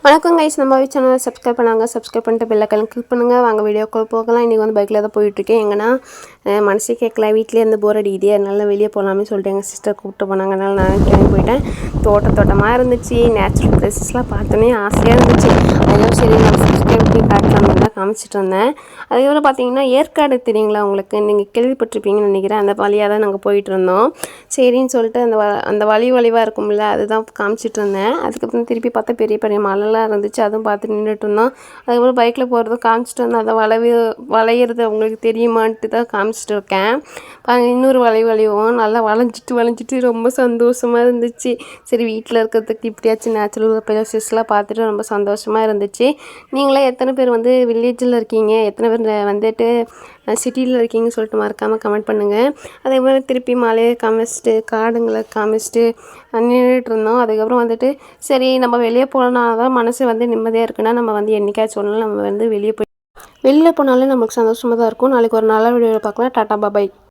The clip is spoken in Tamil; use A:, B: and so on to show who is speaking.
A: வணக்கம் கைஸ், நம்ம சேனலை சப்ஸ்கிரைப் பண்ணாங்க. சப்ஸ்கிரைப் பண்ணிட்டு பெல் ஐகான் கிளிக் பண்ணுங்கள். வாங்க வீடியோக்குள்ள போகலாம். இன்றைக்கி வந்து பைக்கில் தான் போயிட்டுருக்கேன். எங்கன்னா மனசே கேட்கல, வீட்டிலே இருந்து போர் அடிக்குது, அதனால வெளியே போகலாமே சொல்லிட்டு எங்கள் சிஸ்டர் கூப்பிட்டு போனாங்க. அதனால் நான் கிளம்பி போயிட்டேன். தோட்டமாக இருந்துச்சு. நேச்சுரல் பிளேசஸ்லாம் பார்த்தோன்னே ஆசையாக இருந்துச்சு. அதுவும் சரி நம்ம சப்ஸ்கிரைப் காட்டலாம்னு தான் காமிச்சிட்டு இருந்தேன். அதுக்கப்புறம் பார்த்தீங்கன்னா ஏற்காடு தெரியுங்களா உங்களுக்கு? நீங்கள் கேள்விப்பட்டிருப்பீங்கன்னு நினைக்கிறேன். அந்த வழியாக தான் நாங்கள் போயிட்டு இருந்தோம். சரின்னு சொல்லிட்டு அந்த வழிவாக இருக்கும்ல, அதுதான் காமிச்சிட்டு இருந்தேன். அதுக்கப்புறம் திருப்பி பார்த்தா பெரிய பெரிய மலைலாம் இருந்துச்சு. அதுவும் பார்த்து நின்றுட்டு இருந்தோம். அதுக்கப்புறம் பைக்கில் போகிறதும் காமிச்சிட்டு இருந்தோம். அதை வளையிறது அவங்களுக்கு தெரியுமான்ட்டு தான் காமிச்சிட்டு இருக்கேன். இன்னொரு வளைவோம் நல்லா வளைஞ்சிட்டு ரொம்ப சந்தோஷமாக இருந்துச்சு. சரி வீட்டில் இருக்கிறதுக்கு இப்படியாச்சும் நேச்சுரல் பிளேசஸ்லாம் பார்த்துட்டு ரொம்ப சந்தோஷமாக இருந்துச்சு. நீங்களாம் எத்தனை பேர் வந்து வில்லேஜில் இருக்கீங்க, எத்தனை பேர் வந்துட்டு சிட்டியில் இருக்கீங்கன்னு சொல்லிட்டு மறக்காமல் கமெண்ட் பண்ணுங்கள். அதே மாதிரி திருப்பி மலையை காமிச்சிட்டு காடுங்களை காமிச்சிட்டு நின்றுட்டு இருந்தோம். அதுக்கப்புறம் வந்துட்டு சரி நம்ம வெளியே போனா தான் மனசு வந்து நிம்மதியாக இருக்குன்னா நம்ம வந்து என்றைக்காச்சும் ஒரு நாள் நம்ம வந்து வெளியில் போனாலே நமக்கு சந்தோஷமாக தான் இருக்கும். நாளைக்கு ஒரு நல்ல வீடியோவில் பார்க்கலாம். டாட்டா பாய்.